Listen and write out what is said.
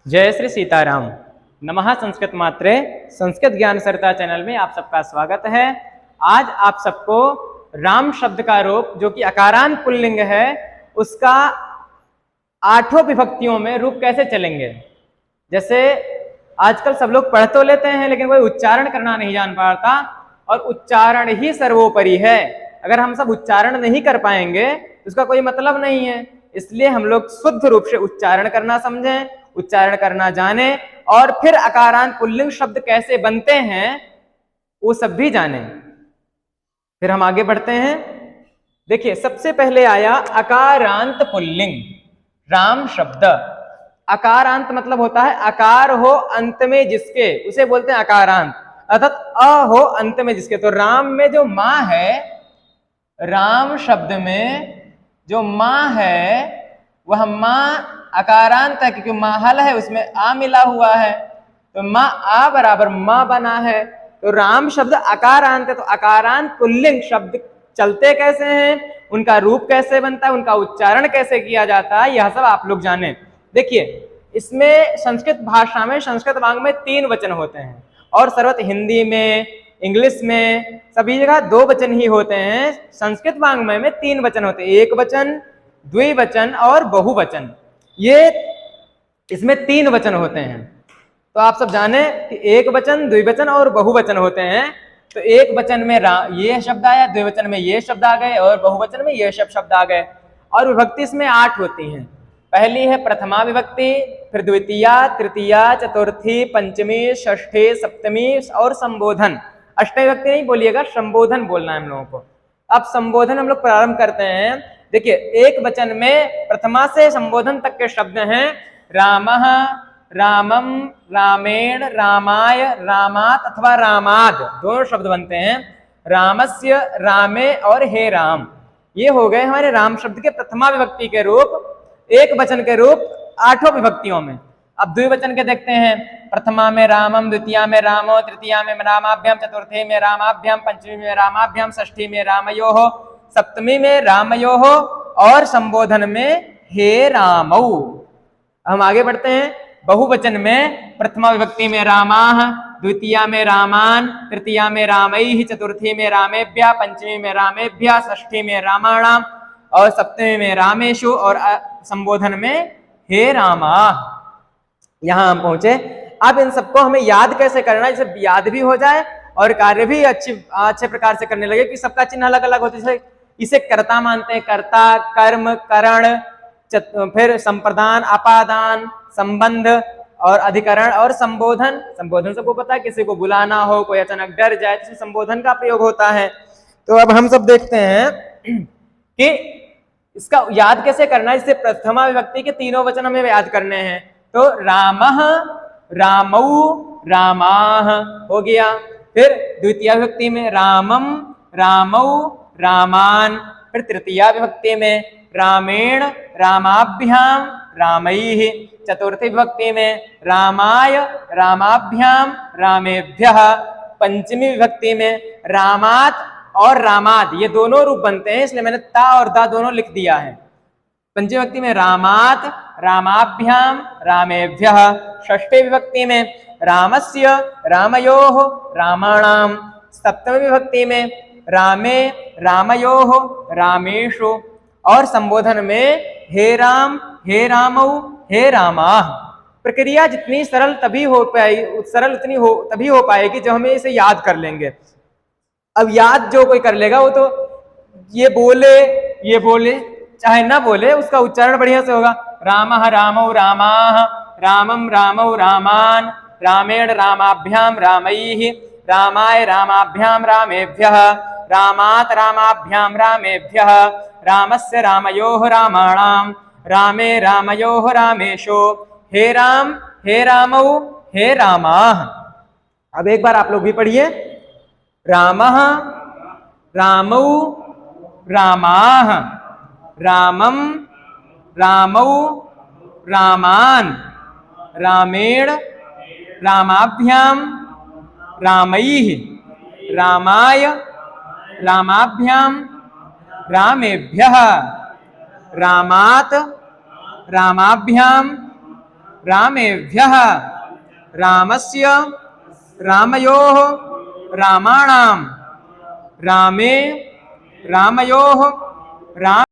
जय श्री सीताराम। नमः संस्कृत मात्रे संस्कृत ज्ञान सरिता चैनल में आप सबका स्वागत है। आज आप सबको राम शब्द का रूप जो कि अकारांत पुल्लिंग है उसका 8 विभक्तियों में रूप कैसे चलेंगे। जैसे आजकल सब लोग पढ़ तो लेते हैं लेकिन कोई उच्चारण करना नहीं जान पाता और उच्चारण ही सर्वोपरि है। अगर हम सब उच्चारण नहीं कर पाएंगे तो उसका कोई मतलब नहीं है। इसलिए हम लोग शुद्ध रूप से उच्चारण करना समझें, उच्चारण करना जाने और फिर अकारांत पुल्लिंग शब्द कैसे बनते हैं वो सब भी जाने। फिर हम आगे बढ़ते हैं। देखिए सबसे पहले आया अकारांत पुल्लिंग राम शब्द। अकारांत मतलब होता है अकार हो अंत में जिसके, उसे बोलते हैं अकारांत। अर्थात अ हो अंत में जिसके। तो राम में जो मां है, राम शब्द में जो मां है वह मां अकारांत है क्योंकि माहल है उसमें आ मिला हुआ है। तो मां आ बराबर मां बना है। तो राम शब्द अकारांत है। तो अकारांत पुल्लिंग शब्द चलते कैसे हैं, उनका रूप कैसे बनता है, उनका उच्चारण कैसे किया जाता है, यह सब आप लोग जाने। देखिए इसमें संस्कृत भाषा में, संस्कृत वांग में 3 वचन होते हैं और सर्वत्र हिंदी में, इंग्लिश में सभी जगह 2 वचन ही होते हैं। संस्कृत वांग्मय में 3 वचन होते हैं, एक वचन, द्विवचन और बहुवचन। ये इसमें 3 वचन होते हैं। तो आप सब जाने कि एक वचन, द्विवचन और बहुवचन होते हैं। तो एक वचन में ये शब्द आया, द्विवचन में ये शब्द आ गए और बहुवचन में ये शब्द आ गए। और विभक्ति इसमें 8 होती हैं। पहली है प्रथमा विभक्ति, फिर द्वितीया, तृतीया, चतुर्थी, पंचमी, षष्ठी, सप्तमी और संबोधन। अष्टमी विभक्ति नहीं बोलिएगा, संबोधन बोलना है हम लोगों को। अब संबोधन हम लोग प्रारंभ करते हैं। देखिए एक वचन में प्रथमा से संबोधन तक के शब्द हैं रामः, रामम, रामेण, रामाय, रामात अथवा रामाद, दोनों शब्द बनते हैं। रामस्य, रामे और हे राम, ये हो गए हमारे राम शब्द के प्रथमा विभक्ति के रूप, एक वचन के रूप 8 विभक्तियों में। अब द्विवचन के देखते हैं। प्रथमा में रामम, द्वितीया में रामो, तृतीया में रामाभ्याम, चतुर्थी में रामाभ्याम, पंचमी में रामाभ्याम, षष्ठी में रामयोः, सप्तमी में रामयोः और संबोधन में हे रामौ। हम आगे बढ़ते हैं। बहुवचन में प्रथमा विभक्ति में रामाः, द्वितीया में रामान, तृतीया में रामैः, चतुर्थी में रामेभ्यः, पंचमी में रामेभ्यः, षष्ठी में रामाणाम और सप्तमी में रामेषु और संबोधन में हे रामा। यहां हम पहुंचे। अब इन सबको हमें याद कैसे करना है, जिससे याद भी हो जाए और कार्य भी अच्छे प्रकार से करने लगे कि सबका चिन्ह अलग अलग होते हैं। इसे कर्ता मानते हैं, कर्ता, कर्म, करण, फिर संप्रदान, अपादान, संबंध और अधिकरण और संबोधन। संबोधन सबको पता है, किसी को बुलाना हो, कोई अचानक डर जाए तो संबोधन का प्रयोग होता है। तो अब हम सब देखते हैं कि इसका याद कैसे करना है। इससे प्रथमा विभक्ति के 3 वचन हमें याद करने हैं। तो रामः, रामौ, रामाः हो गया। फिर द्वितीय विभक्ति में रामम, रामौ, रामान। फिर तृतीया विभक्ति में रामेण, रामाभ्याम, रामैः। चतुर्थी विभक्ति में रामाय, रामाभ्याम, रामेभ्यः। पंचमी विभक्ति में रामात और रामाद, ये दोनों रूप बनते हैं इसलिए मैंने ता और दा दोनों लिख दिया है। पंचमी विभक्ति में रामात, रामाभ्याम, रामेभ्यः। षष्ठी विभक्ति में रामस्य, रामयोः, रामाणाम। सप्तमी विभक्ति में रामे, रामयोः, रामेषु और संबोधन में हे राम, हे रामौ, हे रामाः। प्रक्रिया जितनी सरल तभी हो पाएगी, सरल उतनी हो तभी हो पाएगी जब हमें इसे याद कर लेंगे। अब याद जो कोई कर लेगा वो तो ये बोले चाहे ना बोले, उसका उच्चारण बढ़िया से होगा। रामः, रामौ, रामाः, रामम, रामौ, रामान, रामेण, रामाभ्याम, रामैः, रामाय, रामाभ्याम, रामेभ्यः, रामात, रामाभ्याम, रामेभ्यः, रामस्य, रामयोः, रामाणाम, रामे, रामयोः, रामेषु, हे राम, हे रामौ, हे रामाः। अब एक बार आप लोग भी पढ़िए। रामः, रामौ, रामाः, रामम, रामौ, रामान, रामेण, रामाभ्याम, रामैः, रामाय, रामाभ्याम, रामेभ्यः, रामात, रामाभ्याम, रामेभ्यः रामस्य रामयोः रामाणां रामे रामयोः राम